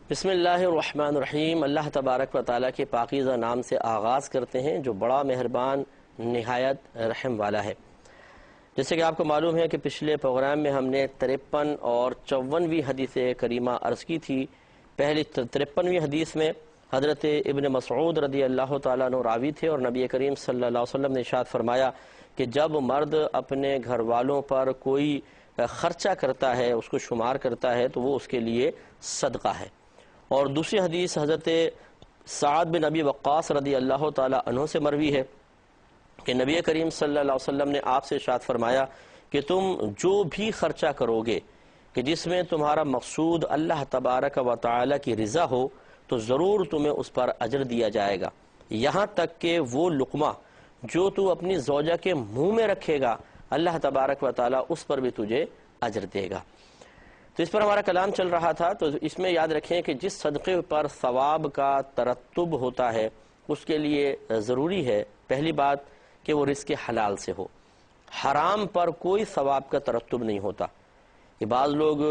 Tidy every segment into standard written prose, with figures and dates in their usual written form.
بسم اللہ الرحمن الرحیم۔ اللہ تبارک و تعالیٰ کے پاکیزہ نام سے آغاز کرتے ہیں جو بڑا مہربان نہایت رحم والا ہے۔ جیسے کہ آپ کو معلوم ہے کہ پچھلے پروگرام میں ہم نے 53 اور 54ویں حدیث کریمہ عرض کی تھی۔ پہلی 53ویں حدیث میں حضرت ابن مسعود رضی اللہ تعالیٰ عنہ راوی تھے اور نبی کریم صلی اللہ علیہ وسلم نے ارشاد فرمایا کہ جب مرد اپنے گھر والوں پر کوئی خرچہ کرتا ہے، اس کو شمار کرتا ہے، تو وہ اس کے لیے صدقہ ہے۔ اور دوسری حدیث حضرت سعد بن ابی وقاص رضی اللہ تعالیٰ عنہ سے مروی ہے کہ نبی کریم صلی اللہ علیہ وسلم نے آپ سے ارشاد فرمایا کہ تم جو بھی خرچہ کرو گے کہ جس میں تمہارا مقصود اللہ تبارک و تعالیٰ کی رضا ہو تو ضرور تمہیں اس پر اجر دیا جائے گا، یہاں تک کہ وہ لقمہ جو تو اپنی زوجہ کے منہ میں رکھے گا اللہ تبارک و تعالیٰ اس پر بھی تجھے اجر دے گا۔ تو اس پر ہمارا کلام چل رہا تھا۔ تو اس میں یاد رکھیں کہ جس صدقے پر ثواب کا ترتب ہوتا ہے اس کے لیے ضروری ہے پہلی بات کہ وہ رزق حلال سے ہو۔ حرام پر کوئی ثواب کا ترتب نہیں ہوتا۔ یہ بعض لوگ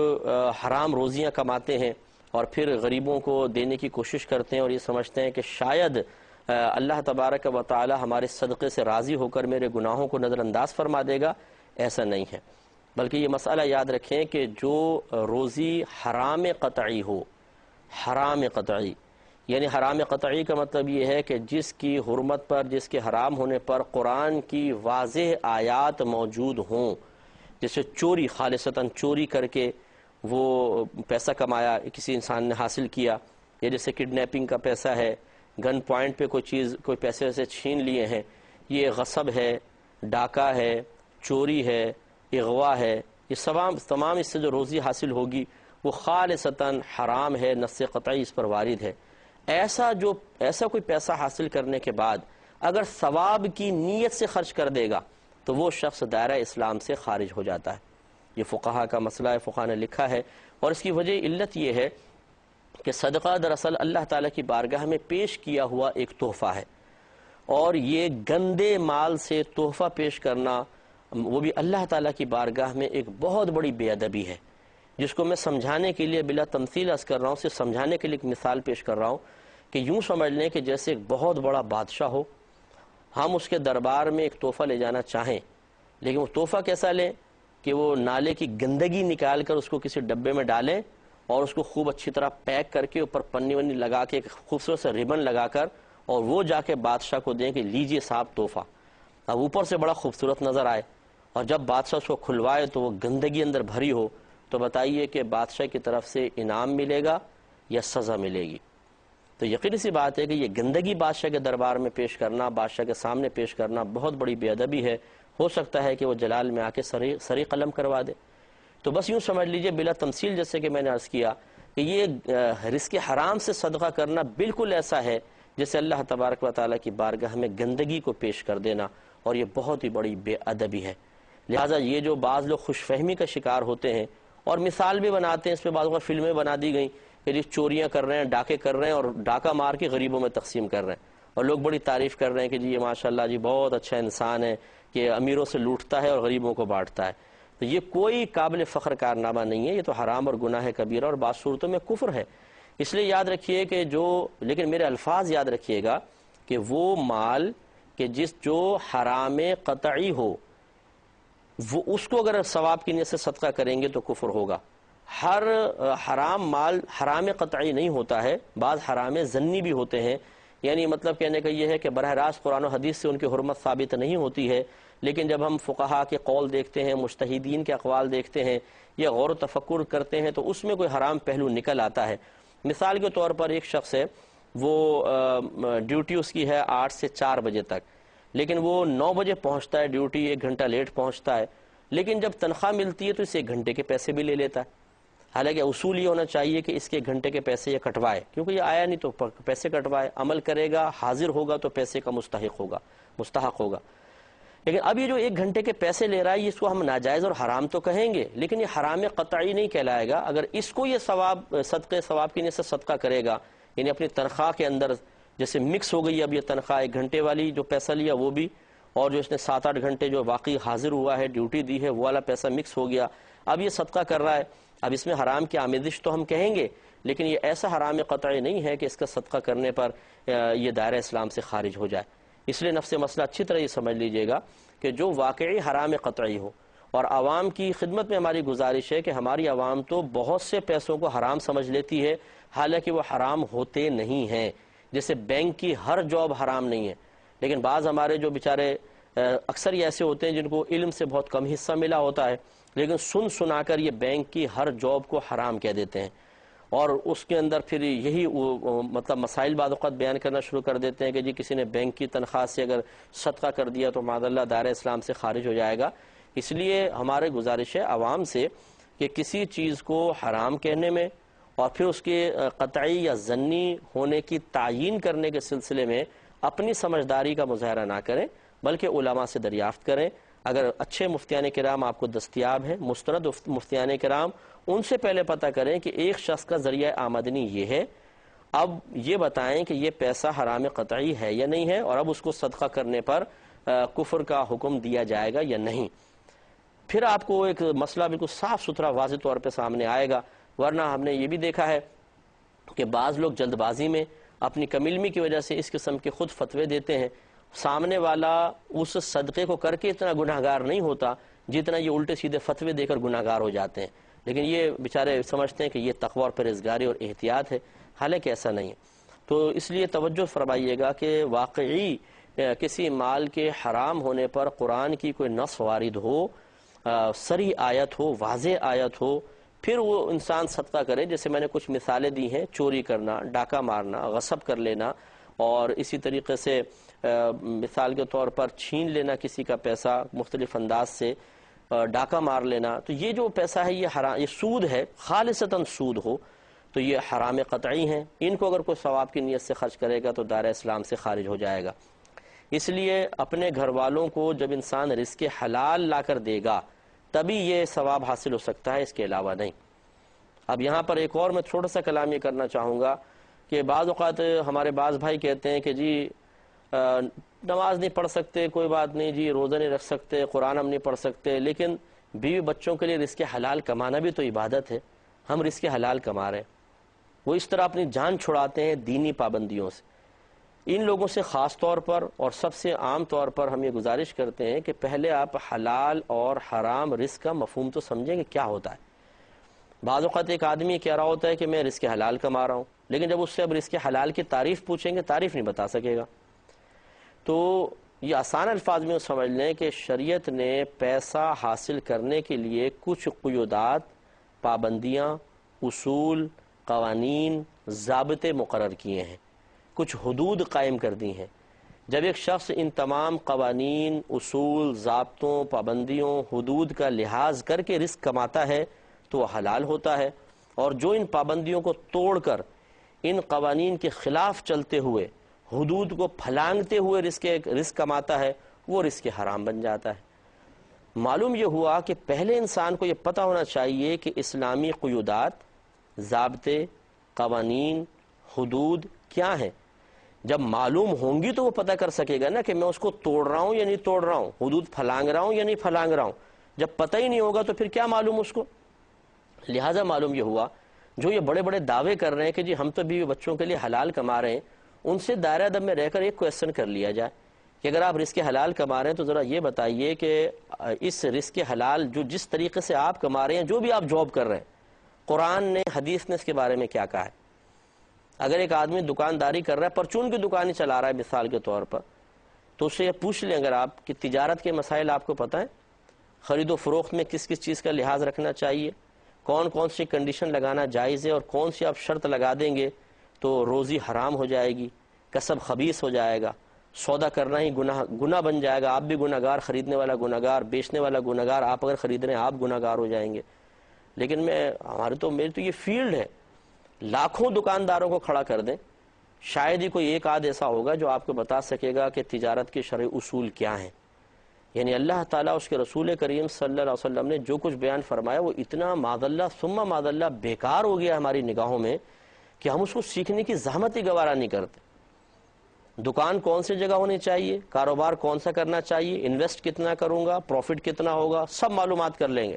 حرام روزیاں کماتے ہیں اور پھر غریبوں کو دینے کی کوشش کرتے ہیں اور یہ سمجھتے ہیں کہ شاید اللہ تبارک و تعالی ہمارے صدقے سے راضی ہو کر میرے گناہوں کو نظر انداز فرما دے گا۔ ایسا نہیں ہے، بلکہ یہ مسئلہ یاد رکھیں کہ جو روزی حرام قطعی ہو، حرام قطعی یعنی حرام قطعی کا مطلب یہ ہے کہ جس کی حرمت پر، جس کے حرام ہونے پر قرآن کی واضح آیات موجود ہوں، جیسے چوری، خالصتاً چوری کر کے وہ پیسہ کمایا، کسی انسان نے حاصل کیا، یا جیسے کڈنیپنگ کا پیسہ ہے، گن پوائنٹ پہ کوئی پیسے سے چھین لیے ہیں، یہ غصب ہے، ڈاکہ ہے، چوری ہے، اغوا ہے، یہ تمام اس سے جو روزی حاصل ہوگی وہ خالصتاً حرام ہے، نص قطعی اس پر وارد ہے۔ ایسا کوئی پیسہ حاصل کرنے کے بعد اگر ثواب کی نیت سے خرچ کر دے گا تو وہ شخص دائرہ اسلام سے خارج ہو جاتا ہے۔ یہ فقہا کا مسئلہ ہے، فقہا نے لکھا ہے، اور اس کی وجہ علت یہ ہے کہ صدقہ دراصل اللہ تعالیٰ کی بارگاہ میں پیش کیا ہوا ایک تحفہ ہے، اور یہ گندے مال سے تحفہ پیش کرنا وہ بھی اللہ تعالیٰ کی بارگاہ میں ایک بہت بڑی بے ادبی ہے، جس کو میں سمجھانے کے لیے بلا تمثیل عرض کر رہا ہوں، صرف سمجھانے کے لیے ایک مثال پیش کر رہا ہوں کہ یوں سمجھ لیں کہ جیسے ایک بہت بڑا بادشاہ ہو، ہم اس کے دربار میں ایک تحفہ لے جانا چاہیں، لیکن وہ تحفہ کیسا لیں کہ وہ نالے کی گندگی نکال کر اس کو کسی ڈبے میں ڈالیں اور اس کو خوب اچھی طرح پیک کر کے اوپر پنی ونی لگا کے ایک خوبصورت سے ریبن لگا کر اور وہ جا کے بادشاہ کو دیں کہ لیجئے صاحب تحفہ۔ اب اوپر سے بڑا خوبصورت نظر آئے اور جب بادشاہ اس کو کھلوائے تو وہ گندگی اندر بھری ہو، تو بتائیے کہ بادشاہ کی طرف سے انعام ملے گا یا سزا ملے گی؟ تو یقینی سی بات ہے کہ یہ گندگی بادشاہ کے دربار میں پیش کرنا، بادشاہ کے سامنے پیش کرنا بہت بڑی بے ادبی ہے۔ ہو سکتا ہے کہ وہ جلال میں آ کے سری قلم کروا دے۔ تو بس یوں سمجھ لیجئے بلا تمثیل، جیسے کہ میں نے عرض کیا کہ یہ رزق حرام سے صدقہ کرنا بالکل ایسا ہے جیسے اللہ تبارک و تعالیٰ کی بارگاہ میں گندگی کو پیش کر دینا، اور یہ بہت ہی بڑی بے ادبی ہے۔ لہٰذا یہ جو بعض لوگ خوش فہمی کا شکار ہوتے ہیں اور مثال بھی بناتے ہیں، اس پہ بعض اوقات فلمیں بنا دی گئیں کہ یہ چوریاں کر رہے ہیں، ڈاکے کر رہے ہیں اور ڈاکہ مار کے غریبوں میں تقسیم کر رہے ہیں، اور لوگ بڑی تعریف کر رہے ہیں کہ جی یہ ماشاءاللہ جی بہت اچھا انسان ہے کہ امیروں سے لوٹتا ہے اور غریبوں کو بانٹتا ہے۔ تو یہ کوئی قابل فخر کارنامہ نہیں ہے، یہ تو حرام اور گناہ کبیرہ اور بعض صورتوں میں کفر ہے۔ اس لیے یاد رکھیے کہ لیکن میرے الفاظ یاد رکھیے گا کہ وہ مال کہ جو حرام قطعی ہو، وہ اس کو اگر ثواب کی نیت سے صدقہ کریں گے تو کفر ہوگا۔ ہر حرام مال حرام قطعی نہیں ہوتا ہے، بعض حرام ظنی بھی ہوتے ہیں، یعنی مطلب کہنے کا یہ ہے کہ براہ راست قرآن و حدیث سے ان کی حرمت ثابت نہیں ہوتی ہے، لیکن جب ہم فقہا کے قول دیکھتے ہیں، مجتہدین کے اقوال دیکھتے ہیں یا غور و تفکر کرتے ہیں تو اس میں کوئی حرام پہلو نکل آتا ہے۔ مثال کے طور پر ایک شخص ہے، وہ ڈیوٹی اس کی ہے 8 سے 4 بجے تک، لیکن وہ 9 بجے پہنچتا ہے ڈیوٹی، 1 گھنٹہ لیٹ پہنچتا ہے، لیکن جب تنخواہ ملتی ہے تو اسے 1 گھنٹے کے پیسے بھی لے لیتا ہے۔ حالانکہ اصول یہ ہونا چاہیے کہ اس کے 1 گھنٹے کے پیسے یہ کٹوائے، کیونکہ یہ آیا نہیں تو پیسے کٹوائے، عمل کرے گا، حاضر ہوگا تو پیسے کا مستحق ہوگا۔ لیکن اب یہ جو 1 گھنٹے کے پیسے لے رہا ہے اس کو ہم ناجائز اور حرام تو کہیں گے، لیکن یہ حرام قطعی نہیں کہلائے گا۔ اگر اس کو یہ ثواب کی نیت سے صدقہ کرے گا، یعنی اپنی تنخواہ کے اندر جیسے مکس ہو گئی اب یہ تنخواہ 1 گھنٹے والی جو پیسہ لیا وہ بھی، اور جو اس نے 7-8 گھنٹے جو واقعی حاضر ہوا ہے، ڈیوٹی دی ہے، وہ والا پیسہ مکس ہو گیا، اب یہ صدقہ کر رہا ہے، اب اس میں حرام کی آمیزش تو ہم کہیں گے، لیکن یہ ایسا حرام قطعی نہیں ہے کہ اس کا صدقہ کرنے پر یہ دائرہ اسلام سے خارج ہو جائے۔ اس لیے نفس مسئلہ اچھی طرح یہ سمجھ لیجئے گا کہ جو واقعی حرام قطعی ہو، اور عوام کی خدمت میں ہماری گزارش ہے کہ ہماری عوام تو بہت سے پیسوں کو حرام سمجھ لیتی ہے، حالانکہ وہ حرام ہوتے نہیں ہیں۔ جیسے بینک کی ہر جاب حرام نہیں ہے، لیکن بعض ہمارے جو بیچارے اکثر یہ ایسے ہوتے ہیں جن کو علم سے بہت کم حصہ ملا ہوتا ہے، لیکن سن سنا کر یہ بینک کی ہر جاب کو حرام کہہ دیتے ہیں، اور اس کے اندر پھر یہی مطلب مسائل بعض اوقات بیان کرنا شروع کر دیتے ہیں کہ جی کسی نے بینک کی تنخواہ سے اگر صدقہ کر دیا تو معاذ اللہ دائرہ اسلام سے خارج ہو جائے گا۔ اس لیے ہمارے گزارش ہے عوام سے کہ کسی چیز کو حرام کہنے میں اور پھر اس کے قطعی یا ظنی ہونے کی تعیین کرنے کے سلسلے میں اپنی سمجھداری کا مظاہرہ نہ کریں، بلکہ علماء سے دریافت کریں۔ اگر اچھے مفتیان کرام آپ کو دستیاب ہیں، مستند مفتیان کرام، ان سے پہلے پتہ کریں کہ ایک شخص کا ذریعہ آمدنی یہ ہے، اب یہ بتائیں کہ یہ پیسہ حرام قطعی ہے یا نہیں ہے، اور اب اس کو صدقہ کرنے پر کفر کا حکم دیا جائے گا یا نہیں۔ پھر آپ کو ایک مسئلہ بالکل صاف ستھرا واضح طور پہ سامنے آئے گا، ورنہ ہم نے یہ بھی دیکھا ہے کہ بعض لوگ جلد بازی میں اپنی کم علمی کی وجہ سے اس قسم کے خود فتوے دیتے ہیں، سامنے والا اس صدقے کو کر کے اتنا گناہگار نہیں ہوتا جتنا یہ الٹے سیدھے فتوے دے کر گناہگار ہو جاتے ہیں، لیکن یہ بیچارے سمجھتے ہیں کہ یہ تقوی اور پرہیزگاری اور احتیاط ہے، حالانکہ ایسا نہیں ہے۔ تو اس لیے توجہ فرمائیے گا کہ واقعی کسی مال کے حرام ہونے پر قرآن کی کوئی نص وارد ہو، صریح آیت ہو، واضح آیت ہو، پھر وہ انسان صدقہ کرے۔ جیسے میں نے کچھ مثالیں دی ہیں، چوری کرنا، ڈاکہ مارنا، غصب کر لینا، اور اسی طریقے سے مثال کے طور پر چھین لینا کسی کا پیسہ مختلف انداز سے، ڈاکہ مار لینا، تو یہ جو پیسہ ہے یہ حرام، یہ سود ہے، خالصتاً سود ہو تو یہ حرام قطعی ہیں۔ ان کو اگر کوئی ثواب کی نیت سے خرچ کرے گا تو دائرہ اسلام سے خارج ہو جائے گا۔ اس لیے اپنے گھر والوں کو جب انسان رزق حلال لا کر دے گا تبھی یہ ثواب حاصل ہو سکتا ہے، اس کے علاوہ نہیں۔ اب یہاں پر ایک اور میں تھوڑا سا کلام یہ کرنا چاہوں گا کہ بعض اوقات ہمارے بعض بھائی کہتے ہیں کہ جی نماز نہیں پڑھ سکتے، کوئی بات نہیں جی، روزہ نہیں رکھ سکتے، قرآن ہم نہیں پڑھ سکتے، لیکن بیوی بچوں کے لیے رزق حلال کمانا بھی تو عبادت ہے، ہم رزق حلال کما رہے ہیں۔ وہ اس طرح اپنی جان چھڑاتے ہیں دینی پابندیوں سے۔ ان لوگوں سے خاص طور پر اور سب سے عام طور پر ہم یہ گزارش کرتے ہیں کہ پہلے آپ حلال اور حرام رزق کا مفہوم تو سمجھیں کہ کیا ہوتا ہے۔ بعض اوقات ایک آدمی کہہ رہا ہوتا ہے کہ میں رزق حلال کما رہا ہوں، لیکن جب اس سے اب رزق حلال کی تعریف پوچھیں گے تعریف نہیں بتا سکے گا۔ تو یہ آسان الفاظ میں سمجھ لیں کہ شریعت نے پیسہ حاصل کرنے کے لیے کچھ قیودات، پابندیاں، اصول، قوانین، ضابطے مقرر کیے ہیں، کچھ حدود قائم کر دی ہیں۔ جب ایک شخص ان تمام قوانین، اصول، ضابطوں، پابندیوں، حدود کا لحاظ کر کے رزق کماتا ہے تو وہ حلال ہوتا ہے، اور جو ان پابندیوں کو توڑ کر ان قوانین کے خلاف چلتے ہوئے حدود کو پھلانگتے ہوئے رزق کماتا ہے وہ رزق حرام بن جاتا ہے۔ معلوم یہ ہوا کہ پہلے انسان کو یہ پتہ ہونا چاہیے کہ اسلامی قیودات، ضابطے، قوانین، حدود کیا ہیں۔ جب معلوم ہوں گی تو وہ پتہ کر سکے گا نا کہ میں اس کو توڑ رہا ہوں یا نہیں توڑ رہا ہوں، حدود پھلانگ رہا ہوں یا نہیں پھلانگ رہا ہوں۔ جب پتہ ہی نہیں ہوگا تو پھر کیا معلوم اس کو۔ لہٰذا معلوم یہ ہوا جو یہ بڑے بڑے دعوے کر رہے ہیں کہ جی ہم تو بیوی بچوں کے لیے حلال کما رہے ہیں، ان سے دائرہ ادب میں رہ کر ایک کویسچن کر لیا جائے کہ اگر آپ رزق حلال کما رہے ہیں تو ذرا یہ بتائیے کہ اس رزق حلال جو جس طریقے سے آپ کما رہے ہیں، جو بھی آپ جاب کر رہے ہیں، قرآن نے، حدیث نے اس کے بارے میں کیا کہا ہے۔ اگر ایک آدمی دکانداری کر رہا ہے، پرچون کی دکان ہی چلا رہا ہے مثال کے طور پر، تو اسے یہ پوچھ لیں اگر آپ کہ تجارت کے مسائل آپ کو پتہ ہیں، خرید و فروخت میں کس کس چیز کا لحاظ رکھنا چاہیے، کون کون سی کنڈیشن لگانا جائز ہے، اور کون سی آپ شرط لگا دیں گے تو روزی حرام ہو جائے گی، کسب خبیث ہو جائے گا، سودا کرنا ہی گناہ بن جائے گا، آپ بھی گناہ گار، خریدنے والا گناہ گار، بیچنے والا گناہ گار، آپ اگر خرید رہے ہیں آپ گناہ گار ہو جائیں گے۔ لیکن میری تو یہ فیلڈ ہے، لاکھوں دکانداروں کو کھڑا کر دیں، شاید ہی کوئی ایک آدھ ایسا ہوگا جو آپ کو بتا سکے گا کہ تجارت کے شرعی اصول کیا ہیں۔ یعنی اللہ تعالیٰ اس کے رسول کریم صلی اللہ علیہ وسلم نے جو کچھ بیان فرمایا وہ اتنا معاذ اللہ ثم معاذ اللہ بیکار ہو گیا ہماری نگاہوں میں کہ ہم اس کو سیکھنے کی زحمت ہی گوارا نہیں کرتے۔ دکان کون سی جگہ ہونی چاہیے، کاروبار کون سا کرنا چاہیے، انویسٹ کتنا کروں گا، پروفٹ کتنا ہوگا، سب معلومات کر لیں گے،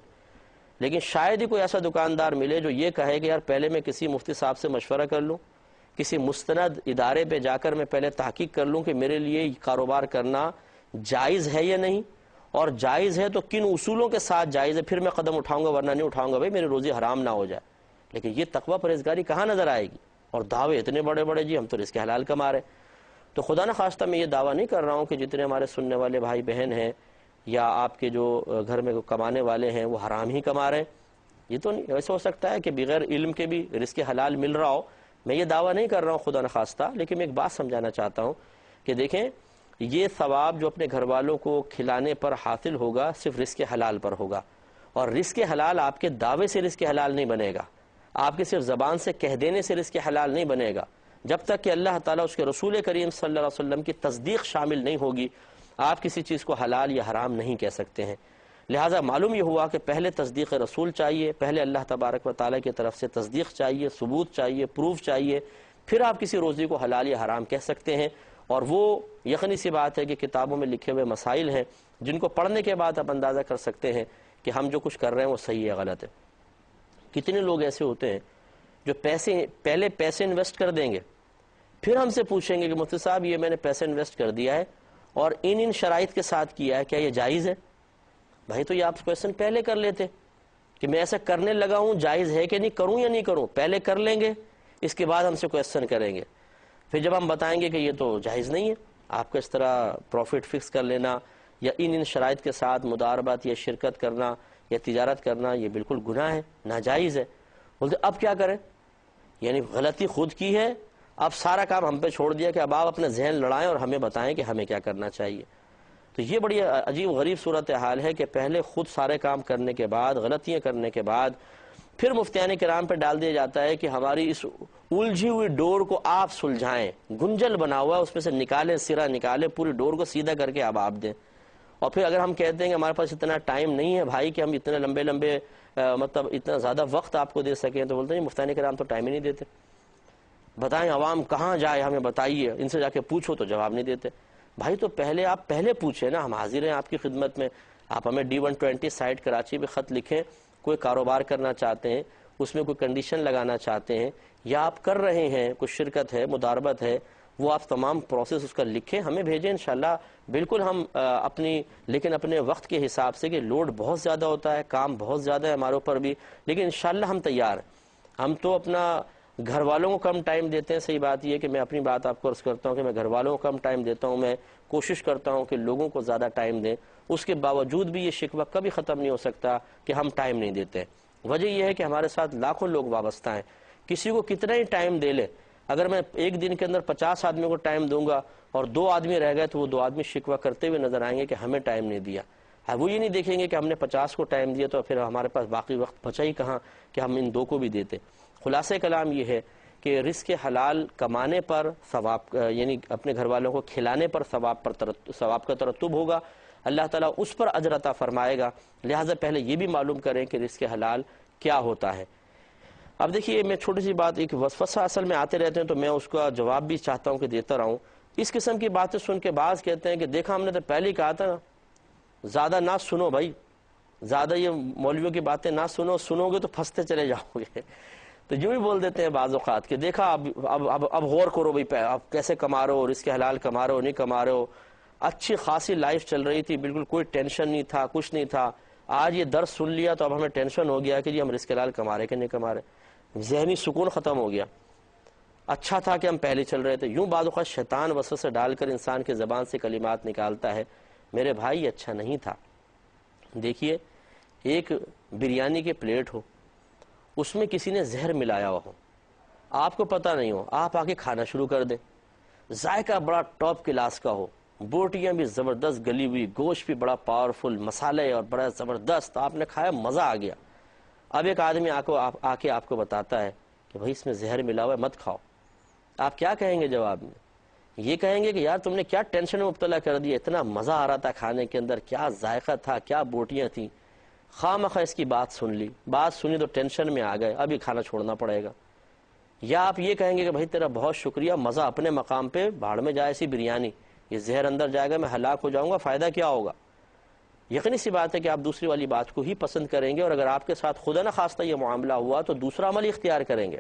لیکن شاید ہی کوئی ایسا دکاندار ملے جو یہ کہے کہ یار پہلے میں کسی مفتی صاحب سے مشورہ کر لوں، کسی مستند ادارے پہ جا کر میں پہلے تحقیق کر لوں کہ میرے لیے کاروبار کرنا جائز ہے یا نہیں، اور جائز ہے تو کن اصولوں کے ساتھ جائز ہے، پھر میں قدم اٹھاؤں گا، ورنہ نہیں اٹھاؤں گا، بھائی میری روزی حرام نہ ہو جائے۔ لیکن یہ تقوی پرہیزگاری کہاں نظر آئے گی؟ اور دعوے اتنے بڑے بڑے، جی ہم تو رزق حلال کما رہے۔ تو خدا نخواستہ میں یہ دعویٰ نہیں کر رہا ہوں کہ جتنے ہمارے سننے والے بھائی بہن ہیں یا آپ کے جو گھر میں کمانے والے ہیں وہ حرام ہی کما رہے ہیں، یہ تو نہیں۔ ایسا ہو سکتا ہے کہ بغیر علم کے بھی رزق حلال مل رہا ہو، میں یہ دعویٰ نہیں کر رہا ہوں خدا نخواستہ، لیکن میں ایک بات سمجھانا چاہتا ہوں کہ دیکھیں یہ ثواب جو اپنے گھر والوں کو کھلانے پر حاصل ہوگا صرف رزق حلال پر ہوگا، اور رزق حلال آپ کے دعوے سے رزق حلال نہیں بنے گا، آپ کے صرف زبان سے کہہ دینے سے رزق حلال نہیں بنے گا، جب تک کہ اللہ تعالیٰ اس کے رسول کریم صلی اللہ علیہ وسلم کی تصدیق شامل نہیں ہوگی آپ کسی چیز کو حلال یا حرام نہیں کہہ سکتے ہیں۔ لہٰذا معلوم یہ ہوا کہ پہلے تصدیق رسول چاہیے، پہلے اللہ تبارک و تعالیٰ کی طرف سے تصدیق چاہیے، ثبوت چاہیے، پروف چاہیے، پھر آپ کسی روزی کو حلال یا حرام کہہ سکتے ہیں۔ اور وہ یقینی سی بات ہے کہ کتابوں میں لکھے ہوئے مسائل ہیں جن کو پڑھنے کے بعد آپ اندازہ کر سکتے ہیں کہ ہم جو کچھ کر رہے ہیں وہ صحیح ہے غلط ہے۔ کتنے لوگ ایسے ہوتے ہیں جو پہلے پیسے انویسٹ کر دیں گے، پھر ہم سے پوچھیں گے کہ مفتی صاحب یہ میں نے پیسے انویسٹ کر دیا ہے اور ان شرائط کے ساتھ کیا ہے، کیا یہ جائز ہے؟ بھائی تو یہ آپ کویسچن پہلے کر لیتے کہ میں ایسا کرنے لگا ہوں، جائز ہے کہ نہیں، کروں یا نہیں کروں، پہلے کر لیں گے، اس کے بعد ہم سے کویسچن کریں گے۔ پھر جب ہم بتائیں گے کہ یہ تو جائز نہیں ہے، آپ کو اس طرح پروفٹ فکس کر لینا یا ان شرائط کے ساتھ مداربت یا شرکت کرنا یا تجارت کرنا یہ بالکل گناہ ہے، ناجائز ہے۔ بولتے اب کیا کریں؟ یعنی غلطی خود کی ہے، اب سارا کام ہم پہ چھوڑ دیا کہ اب آپ اپنے ذہن لڑائیں اور ہمیں بتائیں کہ ہمیں کیا کرنا چاہیے۔ تو یہ بڑی عجیب غریب صورتحال ہے کہ پہلے خود سارے کام کرنے کے بعد، غلطیاں کرنے کے بعد پھر مفتیان کرام پہ ڈال دیا جاتا ہے کہ ہماری اس الجھی ہوئی ڈور کو آپ سلجھائیں، گنجل بنا ہوا ہے اس میں سے نکالیں، سرا نکالیں، پوری ڈور کو سیدھا کر کے اب آپ دیں۔ اور پھر اگر ہم کہتے ہیں کہ ہمارے پاس اتنا ٹائم نہیں ہے بھائی کہ ہم اتنے لمبے مطلب اتنا زیادہ وقت آپ کو دے سکیں، تو بولتے ہیں مفتیان کرام تو ٹائم ہی نہیں دیتے، بتائیں عوام کہاں جائے ہمیں بتائیے، ان سے جا کے پوچھو تو جواب نہیں دیتے۔ بھائی تو پہلے آپ پوچھیں نا، ہم حاضر ہیں آپ کی خدمت میں، آپ ہمیں D120 سائٹ کراچی پہ خط لکھیں، کوئی کاروبار کرنا چاہتے ہیں، اس میں کوئی کنڈیشن لگانا چاہتے ہیں یا آپ کر رہے ہیں، کوئی شرکت ہے، مداربت ہے، وہ آپ تمام پروسیس اس کا لکھیں، ہمیں بھیجیں، انشاءاللہ بالکل ہم لیکن اپنے وقت کے حساب سے کہ لوڈ بہت زیادہ ہوتا ہے، کام بہت زیادہ ہے ہمارے اوپر بھی، لیکن انشاءاللہ ہم تیار ہیں۔ ہم تو اپنا گھر والوں کو کم ٹائم دیتے ہیں، صحیح بات یہ ہے کہ میں اپنی بات آپ کو عرض کرتا ہوں کہ میں گھر والوں کو کم ٹائم دیتا ہوں، میں کوشش کرتا ہوں کہ لوگوں کو زیادہ ٹائم دیں، اس کے باوجود بھی یہ شکوہ کبھی ختم نہیں ہو سکتا کہ ہم ٹائم نہیں دیتے۔ وجہ یہ ہے کہ ہمارے ساتھ لاکھوں لوگ وابستہ ہیں، کسی کو کتنا ہی ٹائم دے لے، اگر میں ایک دن کے اندر 50 آدمیوں کو ٹائم دوں گا اور 2 آدمی رہ گئے تو وہ 2 آدمی شکوہ کرتے ہوئے نظر آئیں گے کہ ہمیں ٹائم نہیں دیا۔ وہ یہ نہیں دیکھیں گے کہ ہم نے 50 کو ٹائم دیا تو پھر ہمارے پاس باقی وقت بچا ہی کہاں کہ ہم ان 2 کو بھی دیتے۔ خلاصہ کلام یہ ہے کہ رزق حلال کمانے پر ثواب، یعنی اپنے گھر والوں کو کھلانے پر ثواب کا ترتب ہوگا، اللہ تعالیٰ اس پر اجر عطا فرمائے گا۔ لہٰذا پہلے یہ بھی معلوم کریں کہ رزق حلال کیا ہوتا ہے۔ اب دیکھیے میں چھوٹی سی بات، ایک وسوسہ اصل میں آتے رہتے ہیں تو میں اس کا جواب بھی چاہتا ہوں کہ دیتا رہوں۔ اس قسم کی باتیں سن کے بعض کہتے ہیں کہ دیکھا ہم نے تو پہلے ہی کہا تھا زیادہ نہ سنو بھائی، زیادہ یہ مولویوں کی باتیں نہ سنو گے تو پھنستے چلے جاؤ گے۔ تو یوں ہی بول دیتے ہیں بعض اوقات کہ دیکھا اب غور کرو بھائی، اب کیسے کما رہے ہو، رزق حلال کما رہے ہو نہیں کما رہے ہو، اچھی خاصی لائف چل رہی تھی، بالکل کوئی ٹینشن نہیں تھا، کچھ نہیں تھا، آج یہ درس سن لیا تو اب ہمیں ٹینشن ہو گیا کہ جی ہم رزق حلال کما رہے کہ نہیں کما رہے، ذہنی سکون ختم ہو گیا۔ اچھا تھا کہ ہم پہلے چل رہے تھے۔ یوں بعض اوقات شیطان وسوسے ڈال کر انسان کی زبان سے کلمات نکالتا ہے، میرے بھائی یہ اچھا نہیں تھا۔ دیکھیے ایک بریانی کی پلیٹ ہو، اس میں کسی نے زہر ملایا ہو، آپ کو پتہ نہیں ہو، آپ آ کے کھانا شروع کر دیں، ذائقہ بڑا ٹاپ کلاس کا ہو، بوٹیاں بھی زبردست گلی ہوئی، گوشت بھی بڑا پاورفل، مسالے اور بڑا زبردست، آپ نے کھایا مزہ آ گیا۔ اب ایک آدمی آ کے آپ کو بتاتا ہے کہ بھائی اس میں زہر ملا ہوا ہے مت کھاؤ، آپ کیا کہیں گے جواب میں؟ یہ کہیں گے کہ یار تم نے کیا ٹینشن میں مبتلا کر دیا، اتنا مزہ آ رہا تھا کھانے کے اندر، کیا ذائقہ تھا، کیا بوٹیاں تھیں، خواہ مخواہ اس کی بات سن لی، بات سنی تو ٹینشن میں آ گئے، ابھی کھانا چھوڑنا پڑے گا۔ یا آپ یہ کہیں گے کہ بھائی تیرا بہت شکریہ، مزہ اپنے مقام پہ، بھاڑ میں جائے ایسی بریانی، یہ زہر اندر جائے گا میں ہلاک ہو جاؤں گا، فائدہ کیا ہوگا؟ یقینی سی بات ہے کہ آپ دوسری والی بات کو ہی پسند کریں گے، اور اگر آپ کے ساتھ خدا نخواستہ یہ معاملہ ہوا تو دوسرا عمل اختیار کریں گے۔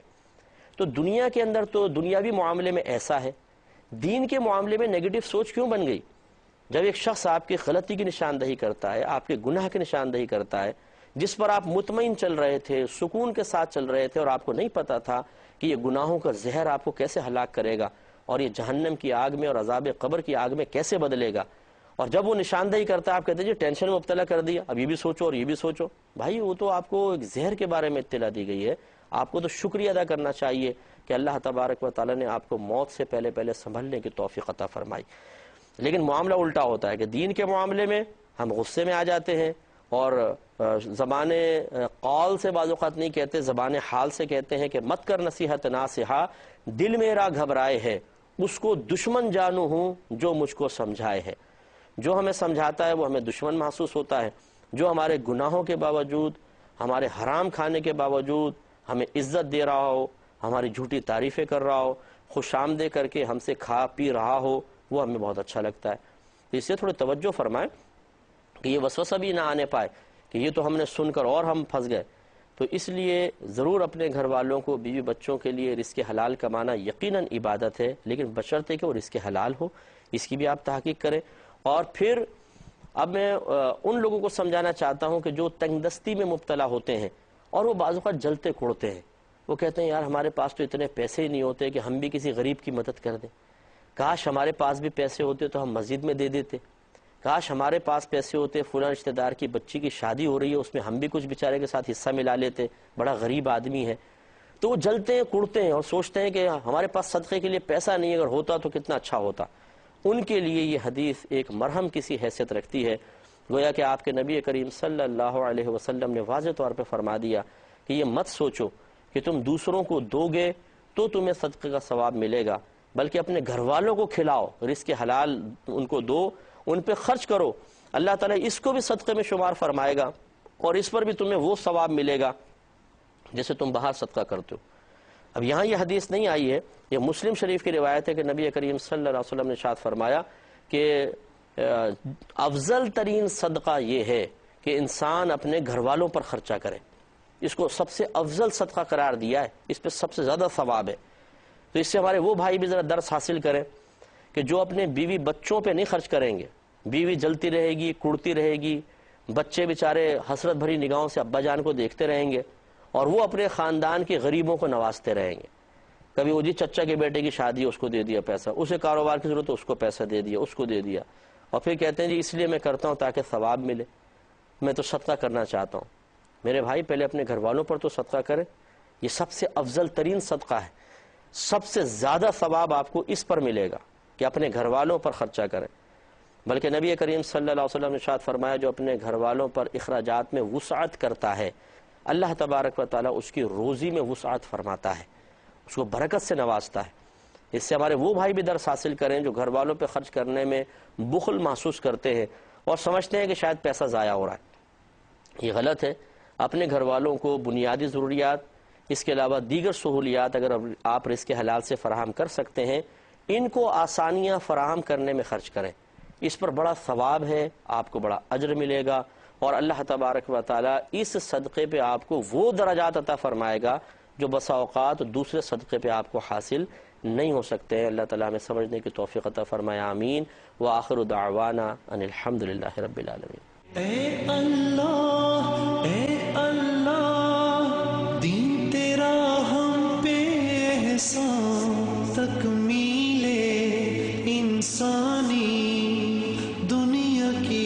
تو دنیا کے اندر تو دنیاوی معاملے میں ایسا ہے، دین کے معاملے میں نیگیٹو سوچ کیوں بن گئی؟ جب ایک شخص آپ کی غلطی کی نشاندہی کرتا ہے، آپ کے گناہ کی نشاندہی کرتا ہے، جس پر آپ مطمئن چل رہے تھے، سکون کے ساتھ چل رہے تھے، اور آپ کو نہیں پتا تھا کہ یہ گناہوں کا زہر آپ کو کیسے ہلاک کرے گا اور یہ جہنم کی آگ میں اور عذاب قبر کی آگ میں کیسے بدلے گا، اور جب وہ نشاندہی کرتا ہے آپ کہتے ہیں جی ٹینشن میں مبتلا کر دیا، اب یہ بھی سوچو اور یہ بھی سوچو۔ بھائی وہ تو آپ کو ایک زہر کے بارے میں اطلاع دی گئی ہے، آپ کو تو شکریہ ادا کرنا چاہیے کہ اللہ تبارک و تعالیٰ نے آپ کو موت سے پہلے پہلے سنبھلنے کی توفیق عطا فرمائی۔ لیکن معاملہ الٹا ہوتا ہے کہ دین کے معاملے میں ہم غصے میں آ جاتے ہیں، اور زبان قول سے بعض اوقات نہیں کہتے، زبان حال سے کہتے ہیں کہ مت کر نصیحت ناصحہ، دل میرا گھبرائے ہے، اس کو دشمن جانو ہوں جو مجھ کو سمجھائے ہے۔ جو ہمیں سمجھاتا ہے وہ ہمیں دشمن محسوس ہوتا ہے، جو ہمارے گناہوں کے باوجود، ہمارے حرام کھانے کے باوجود ہمیں عزت دے رہا ہو، ہماری جھوٹی تعریفیں کر رہا ہو، خوش آمدید کر کے ہم سے کھا پی رہا ہو، وہ ہمیں بہت اچھا لگتا ہے۔ تو اس سے تھوڑے توجہ فرمائیں کہ یہ وسوسہ بھی نہ آنے پائے کہ یہ تو ہم نے سن کر اور ہم پھنس گئے۔ تو اس لیے ضرور اپنے گھر والوں کو، بیوی بچوں کے لیے رزق حلال کمانا یقیناً عبادت ہے، لیکن بشرطے کہ وہ رزق حلال ہو، اس کی بھی آپ تحقیق کریں۔ اور پھر اب میں ان لوگوں کو سمجھانا چاہتا ہوں کہ جو تنگ دستی میں مبتلا ہوتے ہیں اور وہ بعض اوقات جلتے کوڑتے ہیں، وہ کہتے ہیں یار ہمارے پاس تو اتنے پیسے ہی نہیں ہوتے کہ ہم بھی کسی غریب کی مدد کر دیں، کاش ہمارے پاس بھی پیسے ہوتے تو ہم مسجد میں دے دیتے، کاش ہمارے پاس پیسے ہوتے فلاں رشتہ دار کی بچی کی شادی ہو رہی ہے اس میں ہم بھی کچھ بیچارے کے ساتھ حصہ ملا لیتے، بڑا غریب آدمی ہے۔ تو وہ جلتے ہیں کڑتے ہیں اور سوچتے ہیں کہ ہمارے پاس صدقے کے لیے پیسہ نہیں ہے، اگر ہوتا تو کتنا اچھا ہوتا۔ ان کے لیے یہ حدیث ایک مرہم کی سی حیثیت رکھتی ہے، گویا کہ آپ کے نبی کریم صلی اللہ علیہ وسلم نے واضح طور پہ فرما دیا کہ یہ مت سوچو کہ تم دوسروں کو دو گے تو تمہیں صدقے کا ثواب ملے گا، بلکہ اپنے گھر والوں کو کھلاؤ، رزق حلال ان کو دو، ان پہ خرچ کرو، اللہ تعالیٰ اس کو بھی صدقے میں شمار فرمائے گا اور اس پر بھی تمہیں وہ ثواب ملے گا جسے تم باہر صدقہ کرتے ہو۔ اب یہاں یہ حدیث نہیں آئی ہے، یہ مسلم شریف کی روایت ہے کہ نبی کریم صلی اللہ علیہ وسلم نے ارشاد فرمایا کہ افضل ترین صدقہ یہ ہے کہ انسان اپنے گھر والوں پر خرچہ کرے، اس کو سب سے افضل صدقہ قرار دیا ہے، اس پہ سب سے زیادہ ثواب ہے۔ تو اس سے ہمارے وہ بھائی بھی ذرا درس حاصل کریں کہ جو اپنے بیوی بچوں پہ نہیں خرچ کریں گے، بیوی جلتی رہے گی، کڑتی رہے گی، بچے بیچارے حسرت بھری نگاہوں سے ابا جان کو دیکھتے رہیں گے، اور وہ اپنے خاندان کے غریبوں کو نوازتے رہیں گے۔ کبھی وہ جی چچا کے بیٹے کی شادی اس کو دے دیا پیسہ، اسے کاروبار کی ضرورت ہے اس کو پیسہ دے دیا، اس کو دے دیا، اور پھر کہتے ہیں جی اس لیے میں کرتا ہوں تاکہ ثواب ملے، میں تو صدقہ کرنا چاہتا ہوں۔ میرے بھائی پہلے اپنے گھر والوں پر تو صدقہ کریں، یہ سب سے افضل ترین صدقہ ہے، سب سے زیادہ ثواب آپ کو اس پر ملے گا کہ اپنے گھر والوں پر خرچہ کریں۔ بلکہ نبی کریم صلی اللہ علیہ وسلم نے ارشاد فرمایا جو اپنے گھر والوں پر اخراجات میں وسعت کرتا ہے، اللہ تبارک و تعالیٰ اس کی روزی میں وسعت فرماتا ہے، اس کو برکت سے نوازتا ہے۔ اس سے ہمارے وہ بھائی بھی درس حاصل کریں جو گھر والوں پہ خرچ کرنے میں بخل محسوس کرتے ہیں اور سمجھتے ہیں کہ شاید پیسہ ضائع ہو رہا ہے۔ یہ غلط ہے۔ اپنے گھر والوں کو بنیادی ضروریات، اس کے علاوہ دیگر سہولیات اگر آپ رزق حلال سے فراہم کر سکتے ہیں، ان کو آسانیاں فراہم کرنے میں خرچ کریں، اس پر بڑا ثواب ہے، آپ کو بڑا اجر ملے گا، اور اللہ تبارک و تعالیٰ اس صدقے پہ آپ کو وہ درجات عطا فرمائے گا جو بسا اوقات دوسرے صدقے پہ آپ کو حاصل نہیں ہو سکتے ہیں۔ اللہ تعالیٰ ہمیں سمجھنے کی توفیق عطا فرمائے، آمین۔ وآخر دعوانا ان الحمدللہ رب العالمین۔ اے اللہ دین تیرا ہم پہ احسان تکمیل انسان